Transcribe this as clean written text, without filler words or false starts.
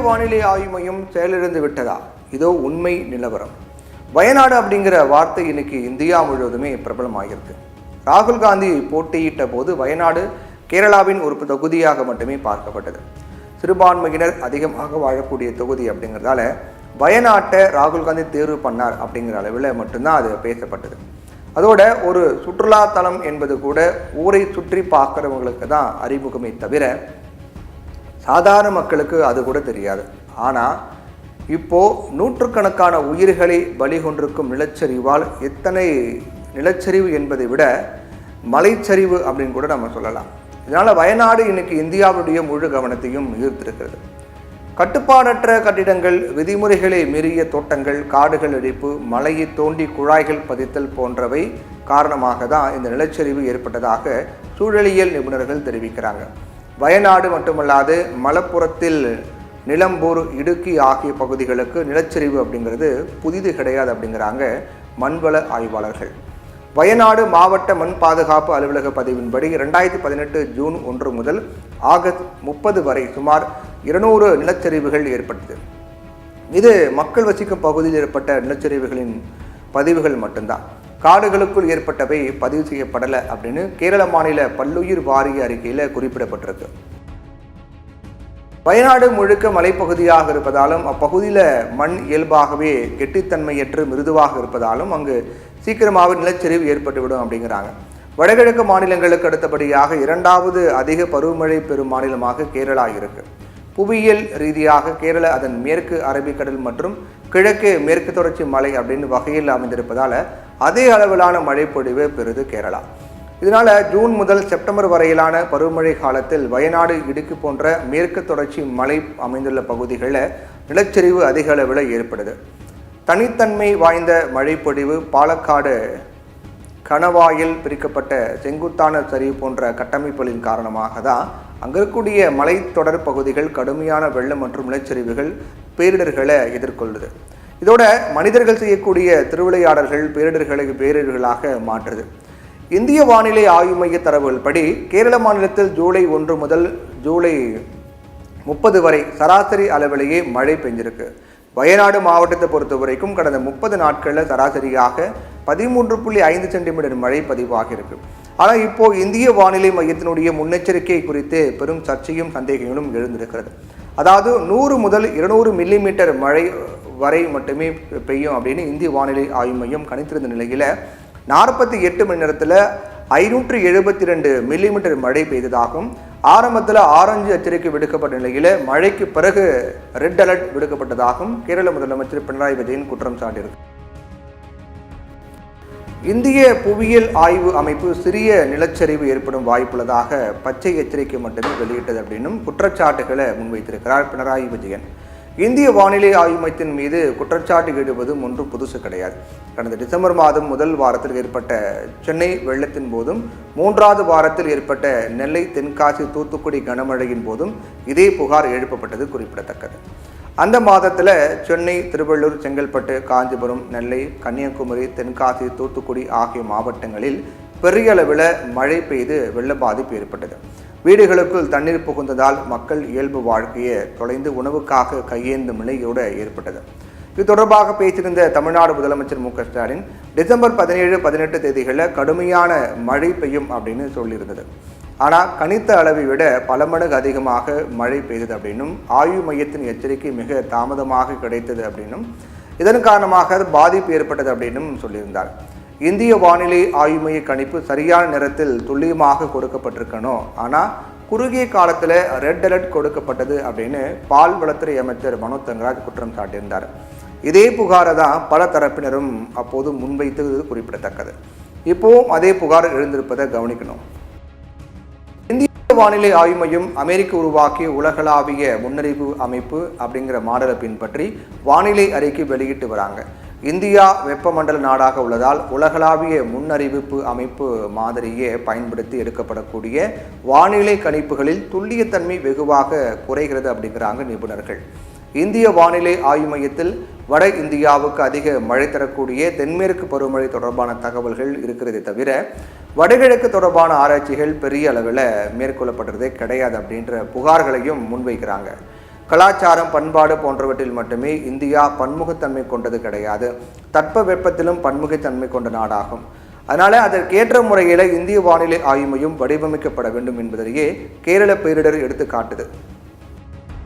வானிலை ஆய்வு மையம் செயலிழந்து விட்டதா? இதோ உண்மை நிலவரம். வயநாடு அப்படிங்கிற வார்த்தை இன்னைக்கு இந்தியா முழுவதுமே பிரபலமாகிருக்கு. ராகுல் காந்தி போட்டியிட்ட போது வயநாடு கேரளாவின் ஒரு தொகுதியாக மட்டுமே பார்க்கப்பட்டது. சிறுபான்மையினர் அதிகமாக வாழக்கூடிய தொகுதி அப்படிங்கிறதால வயநாட்டை ராகுல் காந்தி தேர்வு பண்ணார் அப்படிங்கிற அளவில் மட்டும்தான் அது பேசப்பட்டது. அதோட ஒரு சுற்றுலா தலம் என்பது கூட ஊரை சுற்றி பார்க்குறவங்களுக்கு தான் அறிமுகமே தவிர சாதாரண மக்களுக்கு அது கூட தெரியாது. ஆனால் இப்போது நூற்றுக்கணக்கான உயிர்களை பலி கொண்டிருக்கும் நிலச்சரிவால் எத்தனை நிலச்சரிவு என்பதை விட மலைச்சரிவு அப்படின்னு கூட நம்ம சொல்லலாம். இதனால் வயநாடு இன்னைக்கு இந்தியாவுடைய முழு கவனத்தையும் ஈர்த்திருக்கிறது. கட்டுப்பாடற்ற கட்டிடங்கள், விதிமுறைகளை மீறிய தோட்டங்கள், காடுகள் அழிப்பு, மலையை தோண்டி குழாய்கள் பதித்தல் போன்றவை காரணமாக தான் இந்த நிலச்சரிவு ஏற்பட்டதாக சூழலியல் நிபுணர்கள் தெரிவிக்கிறாங்க. வயநாடு மட்டுமல்லாது மலப்புரத்தில் நிலம்பூர், இடுக்கி ஆகிய பகுதிகளுக்கு நிலச்சரிவு அப்படிங்கிறது புதிது கிடையாது அப்படிங்கிறாங்க மண்வள ஆய்வாளர்கள். வயநாடு மாவட்ட மண் பாதுகாப்பு அலுவலக பதிவின்படி 2018 ஜூன் 1 முதல் ஆகஸ்ட் 30 வரை சுமார் 200 நிலச்சரிவுகள் ஏற்பட்டது. இது மக்கள் வசிக்கும் பகுதியில் ஏற்பட்ட நிலச்சரிவுகளின் பதிவுகள் மட்டும்தான். காடுகளுக்குள் ஏற்பட்டவை பதிவு செய்யப்படலை அப்படின்னு கேரள மாநில பல்லுயிர் வாரிய அறிக்கையில் குறிப்பிடப்பட்டிருக்கு. வயநாடு முழுக்க மலைப்பகுதியாக இருப்பதாலும் அப்பகுதியில் மண் இயல்பாகவே கெட்டித்தன்மையற்று மிருதுவாக இருப்பதாலும் அங்கு சீக்கிரமாக நிலச்சரிவு ஏற்பட்டுவிடும் அப்படிங்கிறாங்க. வடகிழக்கு மாநிலங்களுக்கு அடுத்தபடியாக 2வது அதிக பருவமழை பெறும் மாநிலமாக கேரளா இருக்கு. புவியியல் ரீதியாக கேரளா அதன் மேற்கு அரபிக்கடல் மற்றும் கிழக்கு மேற்கு தொடர்ச்சி மலை அப்படின்னு வகையில் அமைந்திருப்பதால் அதே அளவிலான மழைப்பொழிவு பெறுது கேரளா. இதனால் ஜூன் முதல் செப்டம்பர் வரையிலான பருவமழை காலத்தில் வயநாடு, இடுக்கி போன்ற மேற்கு தொடர்ச்சி மலை அமைந்துள்ள பகுதிகளில் நிலச்சரிவு அதிக அளவில் ஏற்படுது. தனித்தன்மை வாய்ந்த மழைப்பொழிவு, பாலக்காடு கணவாயில் பிரிக்கப்பட்ட செங்குத்தான சரிவு போன்ற கட்டமைப்புகளின் காரணமாக தான் அங்கே இருக்கக்கூடிய மலைத்தொடர் பகுதிகள் கடுமையான வெள்ளம் மற்றும் நிலச்சரிவுகள் பேரிடர்களை எதிர்கொள்ளுது. இதோட மனிதர்கள் செய்யக்கூடிய திருவிளையாடல்கள் பேரிடர்களாக மாற்றுது. இந்திய வானிலை ஆய்வு மைய தரவுகள் படி கேரள மாநிலத்தில் ஜூலை 1 முதல் ஜூலை 30 வரை சராசரி அளவிலேயே மழை பெஞ்சிருக்கு. வயநாடு மாவட்டத்தை பொறுத்த வரைக்கும் கடந்த 30 நாட்களில் சராசரியாக 13.5 சென்டிமீட்டர் மழை பதிவாகியிருக்கு. ஆனால் இப்போது இந்திய வானிலை மையத்தினுடைய முன்னெச்சரிக்கை குறித்து பெரும் சர்ச்சையும் சந்தேகங்களும் எழுந்திருக்கிறது. அதாவது 100 முதல் 200 மில்லிமீட்டர் மழை வரை மட்டுமே பெய்யும் அப்படின்னு இந்திய வானிலை ஆய்வு மையம் கணித்திருந்த நிலையில் 48 மணி நேரத்தில் 572 மில்லிமீட்டர் மழை பெய்ததாகவும் ஆரம்பத்தில் ஆரஞ்சு எச்சரிக்கை விடுக்கப்பட்ட நிலையில் மழைக்கு பிறகு ரெட் அலர்ட் விடுக்கப்பட்டதாகவும் கேரள முதலமைச்சர் பினராயி விஜயன் குற்றம் சாட்டியிருக்கிறார். இந்திய புவியியல் ஆய்வு அமைப்பு சிறிய நிலச்சரிவு ஏற்படும் வாய்ப்புள்ளதாக பச்சை எச்சரிக்கை மட்டுமே வெளியிட்டது அப்படின்னும் குற்றச்சாட்டுகளை முன்வைத்திருக்கிறார் பினராயி விஜயன். இந்திய வானிலை ஆய்வு மையத்தின் மீது குற்றச்சாட்டு ஈடுவதும் ஒன்றும் புதுசு கிடையாது. கடந்த டிசம்பர் மாதம் முதல் வாரத்தில் ஏற்பட்ட சென்னை வெள்ளத்தின் போதும் 3வது வாரத்தில் ஏற்பட்ட நெல்லை, தென்காசி, தூத்துக்குடி கனமழையின் போதும் இதே புகார் எழுப்பப்பட்டது குறிப்பிடத்தக்கது. அந்த மாதத்தில் சென்னை, திருவள்ளூர், செங்கல்பட்டு, காஞ்சிபுரம், நெல்லை, கன்னியாகுமரி, தென்காசி, தூத்துக்குடி ஆகிய மாவட்டங்களில் பெரிய அளவில் மழை பெய்து வெள்ள பாதிப்பு ஏற்பட்டது. வீடுகளுக்குள் தண்ணீர் புகுந்ததால் மக்கள் இயல்பு வாழ்க்கையை தொலைந்து உணவுக்காக கையேந்தும் நிலையோடு ஏற்பட்டது. இது தொடர்பாக பேசியிருந்த தமிழ்நாடு முதலமைச்சர் மு க ஸ்டாலின் டிசம்பர் 17, 18 தேதிகளில் கடுமையான மழை பெய்யும் அப்படின்னு சொல்லியிருந்தது. ஆனால் கணித்த அளவை விட பல மடங்கு அதிகமாக மழை பெய்தது அப்படின்னும் ஆய்வு மையத்தின் எச்சரிக்கை மிக தாமதமாக கிடைத்தது அப்படின்னும் இதன் காரணமாக பாதிப்பு ஏற்பட்டது அப்படின்னும் சொல்லியிருந்தார். இந்திய வானிலை ஆய்வு மைய கணிப்பு சரியான நேரத்தில் துல்லியமாக கொடுக்கப்பட்டிருக்கணும், ஆனால் குறுகிய காலத்தில் ரெட் அலர்ட் கொடுக்கப்பட்டது அப்படின்னு பால்வளத்துறை அமைச்சர் மனோஜ் தங்கராஜ் குற்றம் சாட்டியிருந்தார். இதே புகாரை தான் பல தரப்பினரும் அப்போது முன்வைத்தது குறிப்பிடத்தக்கது. இப்போவும் அதே புகார் எழுந்திருப்பதை கவனிக்கணும். இந்திய வானிலை ஆய்வு மையம் அமெரிக்க உருவாக்கிய உலகளாவிய முன்னறிவு அமைப்பு அப்படிங்கிற மாடலை பின்பற்றி வானிலை அறிக்கை வெளியிட்டு வராங்க. இந்தியா வெப்பமண்டல நாடாக உள்ளதால் உலகளாவிய முன்னறிவிப்பு அமைப்பு மாதிரியே பயன்படுத்தி எடுக்கப்படக்கூடிய வானிலை கணிப்புகளில் துல்லியத்தன்மை வெகுவாக குறைகிறது அப்படிங்கிறாங்க நிபுணர்கள். இந்திய வானிலை ஆய்வு மையத்தில் வட இந்தியாவுக்கு அதிக மழை தரக்கூடிய தென்மேற்கு பருவமழை தொடர்பான தகவல்கள் இருக்கிறதே தவிர வடகிழக்கு தொடர்பான ஆராய்ச்சிகள் பெரிய அளவில் மேற்கொள்ளப்படுறதே கிடையாது அப்படின்ற புகார்களையும் முன்வைக்கிறாங்க. கலாச்சாரம், பண்பாடு போன்றவற்றில் மட்டுமே இந்தியா பன்முகத்தன்மை கொண்டது கிடையாது. தட்பவெப்பத்திலும் பன்முகத்தன்மை கொண்ட நாடாகும். அதனால அதற்கேற்ற முறையில் இந்திய வானிலை ஆய்வு மையம் வடிவமைக்கப்பட வேண்டும் என்பதையே கேரள பேரிடர் எடுத்து காட்டுது.